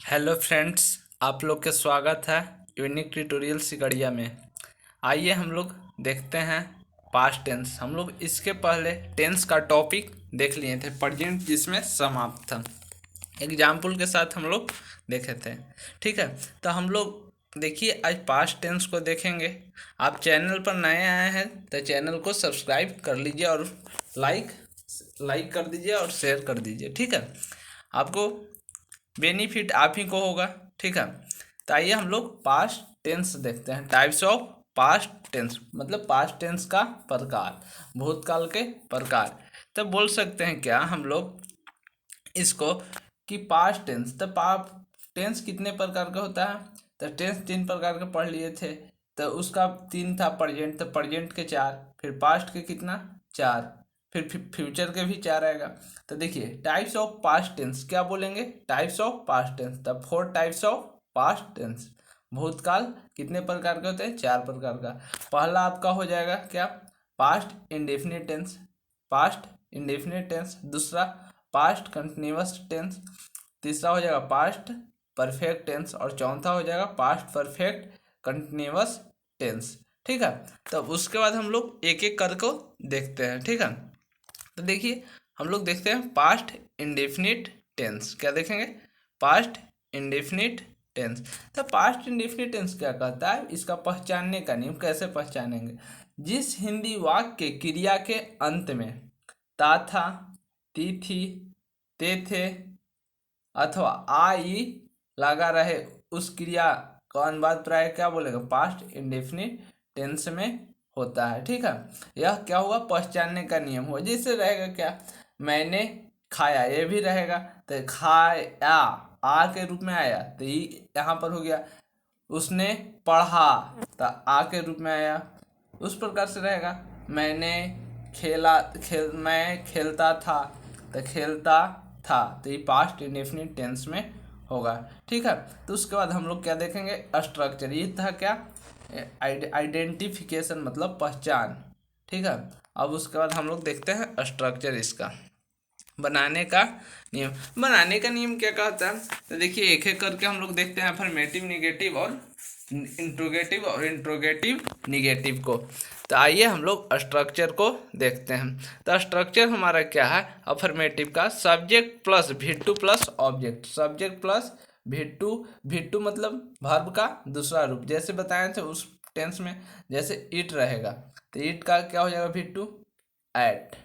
Hello friends, आप लोग के स्वागत है यूनिक ट्यूटोरियल सिकड़िया में। आइए हम लोग देखते हैं पास्ट टेंस। हम लोग इसके पहले टेंस का टॉपिक देख लिए थे, प्रेजेंट जिसमें समाप्त था। एग्जाम्पल के साथ हम लोग देखे थे। ठीक है, तो हम लोग देखिए आज पास्ट टेंस को देखेंगे। आप चैनल पर नए आए हैं तो चैनल को सब्सक्राइब कर लीजिए और लाइक लाइक कर दीजिए और शेयर कर दीजिए। ठीक है, आपको बेनिफिट आप ही को होगा। ठीक है, तो आइए हम लोग पास्ट टेंस देखते हैं। टाइप्स ऑफ पास्ट टेंस मतलब पास्ट टेंस का प्रकार, भूतकाल के प्रकार। तो बोल सकते हैं क्या हम लोग इसको कि पास्ट टेंस, तो टेंस कितने प्रकार का होता है? तो टेंस 3 प्रकार के पढ़ लिए थे। तो उसका 3 था प्रेजेंट, तो प्रेजेंट के 4, फिर पास्ट के कितना 4, फिर फ्यूचर के भी 4 आएगा। तो देखिए टाइप्स ऑफ पास्ट टेंस क्या बोलेंगे? Types of past tense, the 4 types of past tense. भूतकाल कितने प्रकार के होते हैं? 4 प्रकार का। पहला आपका हो जाएगा क्या? Past indefinite tense, past indefinite tense. दूसरा पास्ट कंटिन्यूअस टेंस। तीसरा हो जाएगा पास्ट परफेक्ट टेंस और चौथा हो जाएगा पास्ट परफेक्ट कंटिन्यूअस टेंस। ठीक है, तो उसके बाद हम लोग एक एक करके देखते हैं। ठीक है, तो देखिए हम लोग देखते हैं पास्ट इंडेफिनिट टेंस। क्या देखेंगे? Past indefinite tense. तो पास्ट इंडेफिनिट टेंस क्या कहता है? इसका पहचानने का नियम कैसे पहचानेंगे? जिस हिंदी वाक्य के क्रिया के अंत में ता था, ती थी, ते थे अथवा आई लगा रहे, उस क्रिया का अनुवाद प्राय क्या बोलेगा? पास्ट इंडेफिनिट टेंस में होता है। ठीक है, यह क्या हुआ? पहचानने का नियम हुआ। जैसे रहेगा क्या? मैंने खाया, ये भी रहेगा। तो खाया आ के रूप में आया, तो ये यहाँ पर हो गया। उसने पढ़ा, तो आ के रूप में आया। उस प्रकार से रहेगा। मैंने मैं खेलता था, तो खेलता था, तो ये पास्ट इंडेफिनिट टेंस में होगा। ठीक है, तो उसके बाद हम लोग क्या देखेंगे? स्ट्रक्चर। ये था क्या? आइडेंटिफिकेशन मतलब पहचान। ठीक है, अब उसके बाद हम लोग देखते हैं स्ट्रक्चर इसका। बनाने का नियम। बनाने का नियम क्या कहता है? तो देखिए एक एक करके हम लोग देखते हैं। अफर्मेटिव, निगेटिव और इंट्रोगेटिव और इंट्रोगेटिव निगेटिव को। तो आइए हम लोग स्ट्रक्चर को देखते हैं। तो स्ट्रक्चर हमारा क्या है? अफर्मेटिव का subject plus V plus object. Subject plus V, V मतलब वर्ब का दूसरा रूप, जैसे बताए थे उस टेंस में। जैसे इट रहेगा, तो इट का क्या हो जाएगा? V2 eight.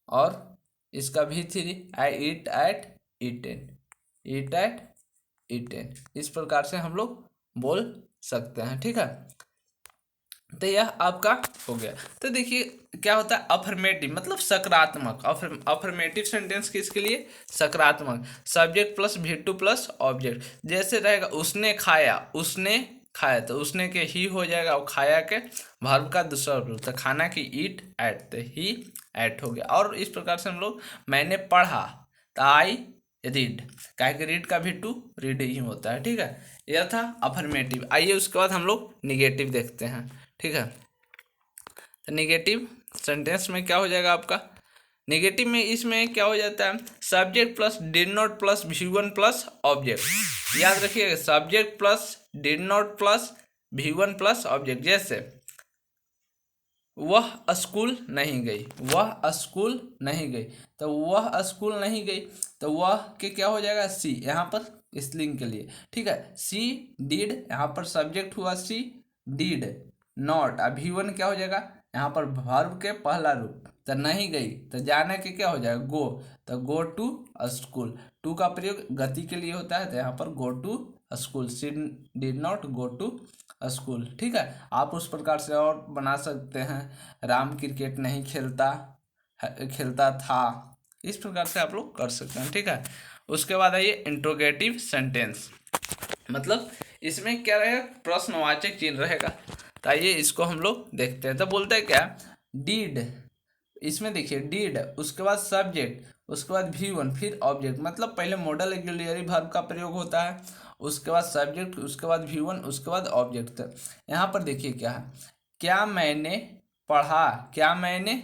और इसका वी3 आई ईट एट ईटेन, ईट एट ईटेन। इस प्रकार से हम लोग बोल सकते हैं। ठीक है, तो यह आपका हो गया। तो देखिए क्या होता है? अफर्मेटिव मतलब सकारात्मक। अफर्मेटिव सेंटेंस किसके लिए? सकारात्मक। Subject plus V plus object. जैसे रहेगा उसने खाया, उसने खाया, तो उसने के ही हो जाएगा और खाया के वर्ब का दूसरा रूप, तो खाना की ईट एट, तो ही एट हो गया। और इस प्रकार से हम लोग मैंने पढ़ा, तो आई रीड, काहे कि रीड का भी टू रीड ही होता है। ठीक है, यह था अफर्मेटिव। आइए उसके बाद हम लोग निगेटिव देखते हैं। ठीक है, तो निगेटिव सेंटेंस में क्या हो जाएगा आपका? निगेटिव में इसमें क्या हो जाता है? Subject plus did not plus V1 plus object. याद रखिएगा, subject plus did not plus V1 plus object. जैसे वह स्कूल नहीं गई, वह स्कूल नहीं गई, तो वह स्कूल नहीं गई, तो वह के क्या हो जाएगा? सी, यहाँ पर स्लिंग के लिए। ठीक है, सी डीड, यहाँ पर सब्जेक्ट हुआ सी डीड नॉट। अभी वन क्या हो जाएगा? यहाँ पर वर्ब के पहला रूप, तो नहीं गई, तो जाने के क्या हो जाएगा? गो, तो गो टू स्कूल। टू का प्रयोग गति के लिए होता है, तो यहाँ पर go to school. She did not go to school. ठीक है, आप उस प्रकार से और बना सकते हैं। राम क्रिकेट नहीं खेलता खेलता था। इस प्रकार से आप लोग कर सकते हैं। ठीक है, उसके बाद आइए इंट्रोगेटिव सेंटेंस। मतलब इसमें क्या रहेगा? प्रश्नवाचक चिन्ह रहेगा। तो आइए इसको हम लोग देखते हैं। तो बोलते हैं क्या? डीड, इसमें देखिए डीड, उसके बाद सब्जेक्ट, उसके बाद वी1, फिर ऑब्जेक्ट। मतलब पहले मॉडल ऑक्सिलरी वर्ब का प्रयोग होता है, उसके बाद सब्जेक्ट, उसके बाद वी1, उसके बाद ऑब्जेक्ट। यहाँ पर देखिए क्या है? क्या मैंने पढ़ा, क्या मैंने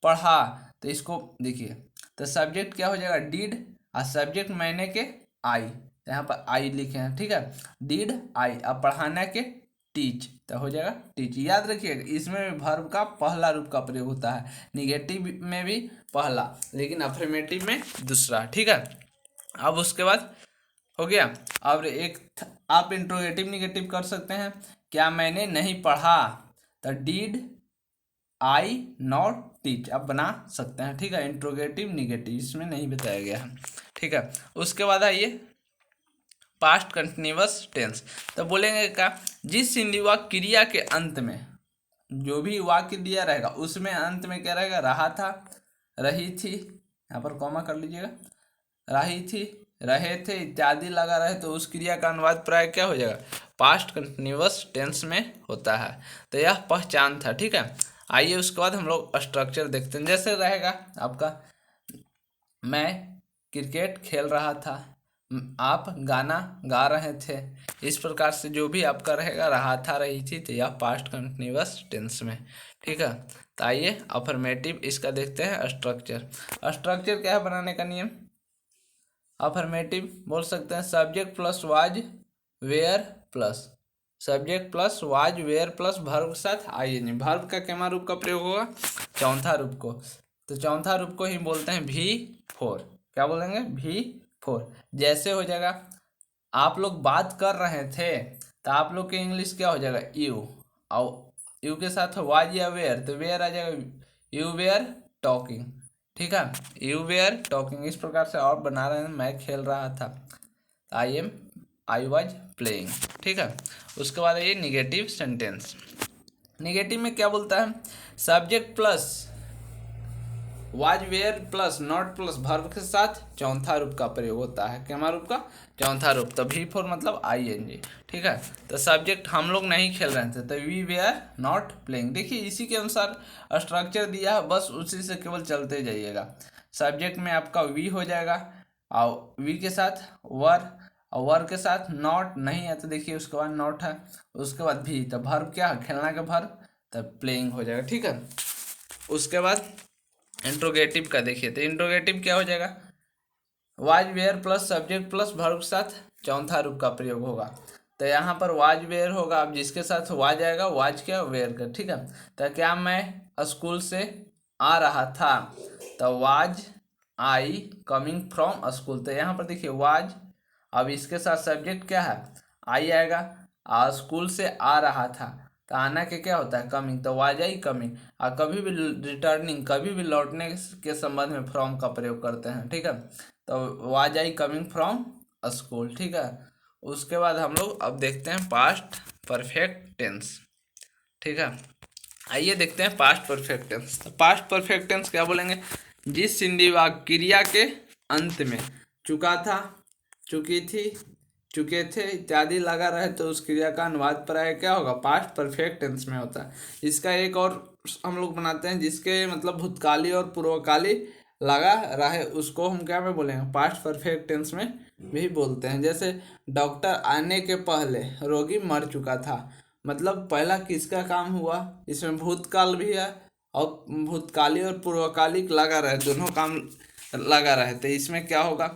पढ़ा, तो इसको देखिए। तो सब्जेक्ट क्या हो जाएगा? डीड, और सब्जेक्ट मैंने के आई, तो यहाँ पर आई लिखे हैं, ठीक है। डिड आई, अब पढ़ाना के टीच, तो हो जाएगा टीच। याद रखिएगा इसमें भी वर्ब का पहला रूप का प्रयोग होता है, निगेटिव में भी पहला लेकिन अफर्मेटिव में दूसरा, ठीक है। अब उसके बाद हो गया। अब आप इंट्रोगेटिव निगेटिव कर सकते हैं, क्या मैंने नहीं पढ़ा, तो डिड आई नॉट टीच आप बना सकते हैं, ठीक है। इंट्रोगेटिव निगेटिव इसमें नहीं बताया गया है, ठीक है। उसके बाद आइए पास्ट कंटिन्यूअस टेंस, तो बोलेंगे क्या, जिस हिंदी वाक्य क्रिया के अंत में जो भी वाक्य दिया रहेगा उसमें अंत में क्या रहेगा, रहा था, रही थी, यहाँ पर कॉमा कर लीजिएगा, रही थी, रहे थे इत्यादि लगा रहे तो उस क्रिया का अनुवाद प्राय क्या हो जाएगा, पास्ट कंटिन्यूअस टेंस में होता है। तो यह पहचान था, ठीक है। आइए उसके बाद हम लोग स्ट्रक्चर देखते हैं। जैसे रहेगा आपका, मैं क्रिकेट खेल रहा था, आप गाना गा रहे थे, इस प्रकार से जो भी आपका रहेगा रहा था, रही थी, तो यह पास्ट कंटिन्यूअस टेंस में, ठीक है। तो आइए अफर्मेटिव इसका देखते हैं स्ट्रक्चर। स्ट्रक्चर क्या है बनाने का नियम, अफर्मेटिव बोल सकते हैं subject plus was were plus, subject plus was were plus verb के साथ आईएनजी, वर्ब का कितना रूप का प्रयोग होगा, चौथा रूप को, तो चौथा रूप को ही बोलते हैं V4, क्या बोलेंगे V4। जैसे हो जाएगा आप लोग बात कर रहे थे, तो आप लोग के इंग्लिश क्या हो जाएगा यू, और यू के साथ वाज या वेयर, तो वेयर आ जाएगा, यू वेयर टॉकिंग, ठीक है, यू वेयर टॉकिंग। इस प्रकार से और बना रहे हैं, मैं खेल रहा था, आई वॉज प्लेइंग, ठीक है। उसके बाद ये निगेटिव सेंटेंस, निगेटिव में क्या बोलता है, subject plus was were plus not plus verb के साथ चौथा रूप का प्रयोग होता है, क्या रूप का, चौथा रूप, तो V4 मतलब आईएनजी, ठीक है। तो सब्जेक्ट हम लोग नहीं खेल रहे थे, तो वी वेयर नॉट प्लेइंग। देखिए इसी के अनुसार स्ट्रक्चर दिया है, बस उसी से केवल चलते जाइएगा। सब्जेक्ट में आपका वी हो जाएगा, और वी के साथ वर, और वर के साथ नॉट नहीं है, तो देखिए उसके बाद नॉट है, उसके बाद भी, तो वर्ब क्या है, खेलना का वर्ब, तब प्लेइंग हो जाएगा, ठीक है। उसके बाद इंट्रोगेटिव का देखिए, तो इंट्रोगेटिव क्या हो जाएगा, was were plus subject plus verb के साथ चौथा रूप का प्रयोग होगा, तो यहाँ पर वाज वेयर होगा, अब जिसके साथ वाज आएगा, वाज क्या वेयर का, ठीक है। तो क्या मैं स्कूल से आ रहा था, तो was I coming from school, तो यहाँ पर देखिए वाज, अब इसके साथ सब्जेक्ट क्या है, आई आएगा, स्कूल से आ रहा था, तो आना के क्या होता है, कमिंग, तो वाज आई कमिंग। और कभी भी रिटर्निंग, कभी भी लौटने के संबंध में फ्रॉम का प्रयोग करते हैं, ठीक है। तो was I coming from school, ठीक है। उसके बाद हम लोग अब देखते हैं पास्ट परफेक्ट टेंस, ठीक है। आइए देखते हैं पास्ट परफेक्ट टेंस। तो पास्ट परफेक्ट टेंस क्या बोलेंगे, जिस हिंदी वाक्य क्रिया के अंत में चुका था, चुकी थी, चुके थे इत्यादि लगा रहे तो उस क्रिया का अनुवाद प्राय क्या होगा, पास्ट परफेक्ट टेंस में होता है। इसका एक और हम लोग बनाते हैं जिसके मतलब भूतकाली और पूर्वकाली लगा रहे, उसको हम क्या में बोलेंगे, पास्ट परफेक्ट टेंस में भी बोलते हैं। जैसे डॉक्टर आने के पहले रोगी मर चुका था, मतलब पहला किसका काम हुआ, इसमें भूतकाल भी है, और भूतकाली और पूर्वकालिक लगा रहे, दोनों काम लगा रहे, तो इसमें क्या होगा,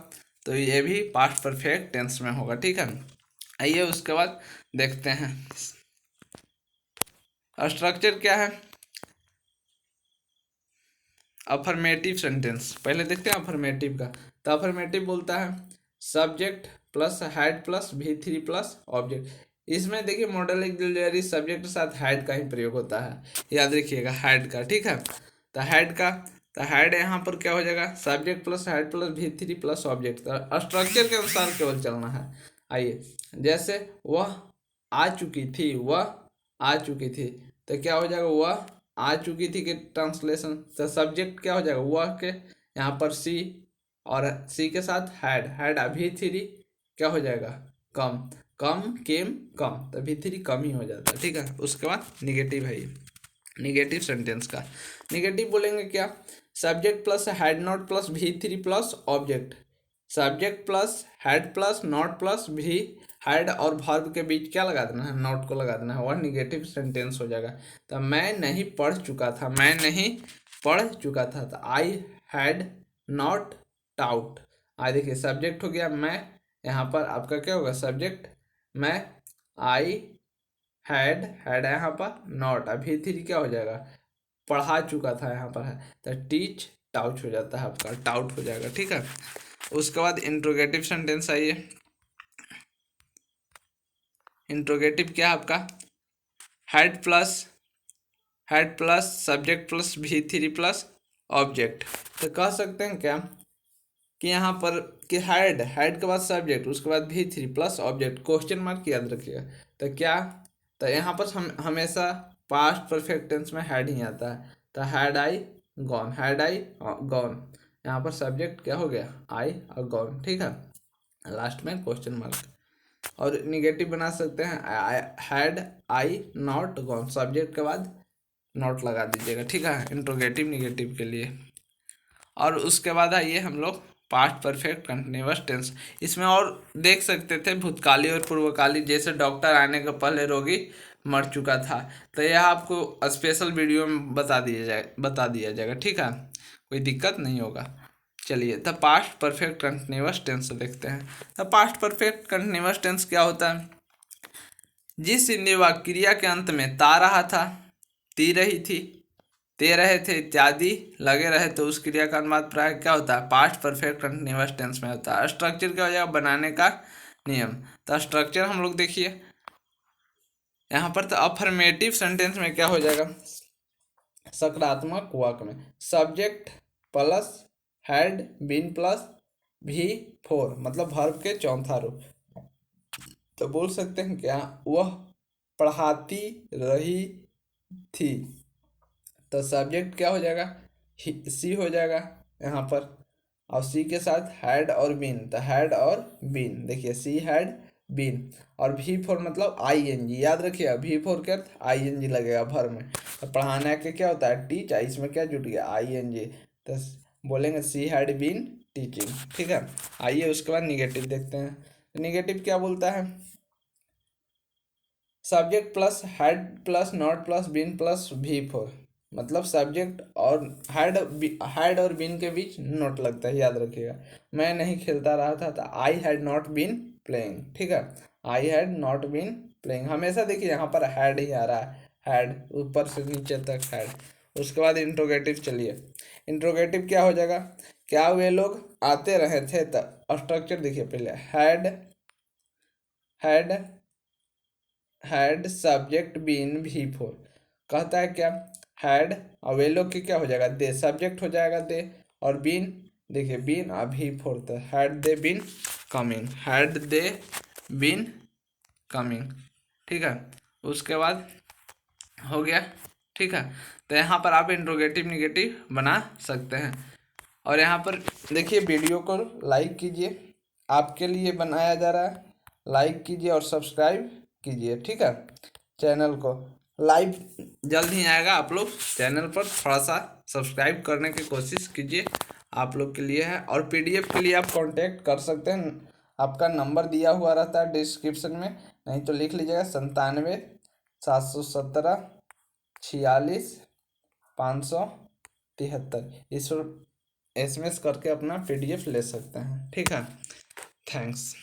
तो ये भी पास्ट परफेक्ट टेंस में होगा, ठीक है। आइए उसके बाद देखते हैं स्ट्रक्चर क्या है, अफर्मेटिव सेंटेंस पहले देखते हैं अफर्मेटिव का। तो अफर्मेटिव बोलता है subject plus had plus V3 plus object. इसमें देखिए मॉडल ऑक्सिलरी सब्जेक्ट के साथ हैड का ही प्रयोग होता है, याद रखिएगा हैड का, ठीक है। तो हैड का, तो हैड यहाँ पर क्या हो जाएगा, subject plus had plus V3 plus object, तो स्ट्रक्चर के अनुसार केवल चलना है। आइए जैसे वह आ चुकी थी, वह आ चुकी थी, तो क्या हो जाएगा, वह आ चुकी थी के ट्रांसलेशन, तो सब्जेक्ट क्या हो जाएगा, वह के, यहाँ पर सी, और सी के साथ हैड V3 क्या हो जाएगा, कम, कम केम कम, तो V3 कम ही हो जाता है, ठीक है। उसके बाद निगेटिव है, ये निगेटिव सेंटेंस का निगेटिव बोलेंगे क्या, subject plus had not plus V3 plus object, subject plus had plus not plus भी हैड और वर्ब के बीच क्या लगा देना है, नॉट को लगा देना है, वह निगेटिव सेंटेंस हो जाएगा। तो मैं नहीं पढ़ चुका था, मैं नहीं पढ़ चुका था, तो आई हैड नॉट टाउट। देखिए सब्जेक्ट हो गया मैं, यहाँ पर आपका क्या होगा, सब्जेक्ट मैं आई हैड हैड यहाँ पर नॉट, अभी थ्री क्या हो जाएगा, पढ़ा चुका था यहाँ पर है, तो टीच टाउच हो जाता है आपका, टाउट हो जाएगा। ठीक है, उसके बाद इंट्रोगेटिव सेंटेंस आइए। इंट्रोगेटिव क्या है आपका, हैड प्लस सब्जेक्ट प्लस भी थ्री प्लस ऑब्जेक्ट। तो कह सकते हैं क्या कि यहाँ पर कि हैड के बाद सब्जेक्ट, उसके बाद भी three plus object, question mark याद रखिएगा। तो क्या, तो यहाँ पर हम हमेशा पास्ट परफेक्ट टेंस में हैड ही आता है। तो हैड आई गॉन, यहाँ पर सब्जेक्ट क्या हो गया, आई और गॉन। ठीक है, लास्ट में क्वेश्चन मार्क। और निगेटिव बना सकते हैं, had I not gone, subject के बाद नॉट लगा दीजिएगा। ठीक है, इंट्रोगेटिव निगेटिव के लिए। और उसके बाद आइए हम लोग पास्ट परफेक्ट कंटिन्यूअस टेंस। इसमें और देख सकते थे भूतकाली और पूर्वकाली, जैसे डॉक्टर आने के पहले रोगी मर चुका था, तो यह आपको स्पेशल वीडियो में बता दिया जाएगा। ठीक है, कोई दिक्कत नहीं होगा। चलिए, the past perfect continuous tense देखते हैं। The past perfect continuous tense क्या होता है, जिस हिंदी वाक्य क्रिया के अंत में ता रहा था, ती रही थी, ते रहे थे इत्यादि लगे रहे, तो उस क्रिया का अनुवाद प्राय क्या होता है, पास्ट परफेक्ट कंटिन्यूअस टेंस में होता है। स्ट्रक्चर क्या हो जाएगा, बनाने का नियम। तो स्ट्रक्चर हम लोग देखिए यहाँ पर, तो अफर्मेटिव सेंटेंस में क्या हो जाएगा, सकारात्मक वाक्य में subject plus had been plus V four, मतलब वर्ब के चौथा रूप। तो बोल सकते हैं क्या, वह पढ़ाती रही थी, तो सब्जेक्ट क्या हो जाएगा, सी हो जाएगा यहाँ पर, और सी के साथ हैड और बीन, तो हैड और बीन, देखिए सी हैड बीन। और भी फोर मतलब आई एन जी, याद रखिए भी फोर के अर्थ आई एन जी लगेगा भर में। तो पढ़ाना के क्या होता है, टीच, इसमें क्या जुट गया, आई एन जी, तो बोलेंगे सी हैड बीन टीचिंग। ठीक है, आइए उसके बाद निगेटिव देखते हैं। निगेटिव क्या बोलता है, subject plus had plus not plus been plus V four, मतलब सब्जेक्ट और हैड और बीन के बीच नॉट लगता है, याद रखिएगा। मैं नहीं खेलता रहा था, तो I had not been playing. ठीक है, I had not been playing, हमेशा देखिए यहाँ पर हैड ही आ रहा है, हैड ऊपर से नीचे तक हैड। उसके बाद इंट्रोगेटिव, चलिए इंट्रोगेटिव क्या हो जाएगा, क्या वे लोग आते रहे थे, तो स्ट्रक्चर देखिए पहले, हैड हैड सब्जेक्ट बीन भी फोर, कहता है क्या, हैड और वे लोग की क्या हो जाएगा, दे, सब्जेक्ट हो जाएगा दे, और बीन, देखिए बीन अभी फोर, तो had they been coming, had they been coming. ठीक है, उसके बाद हो गया। ठीक है, तो यहाँ पर आप इंट्रोगेटिव निगेटिव बना सकते हैं। और यहाँ पर देखिए वीडियो को लाइक कीजिए, आपके लिए बनाया जा रहा है, लाइक कीजिए और सब्सक्राइब कीजिए। ठीक है, चैनल को लाइव जल्द ही आएगा, आप लोग चैनल पर थोड़ा सा सब्सक्राइब करने की कोशिश कीजिए, आप लोग के लिए है। और पीडीएफ के लिए आप कांटेक्ट कर सकते हैं, आपका नंबर दिया हुआ रहता है डिस्क्रिप्शन में, नहीं तो लिख लीजिएगा 97 717 46 573, इस SMS करके अपना पीडीएफ ले सकते हैं। ठीक है, थैंक्स।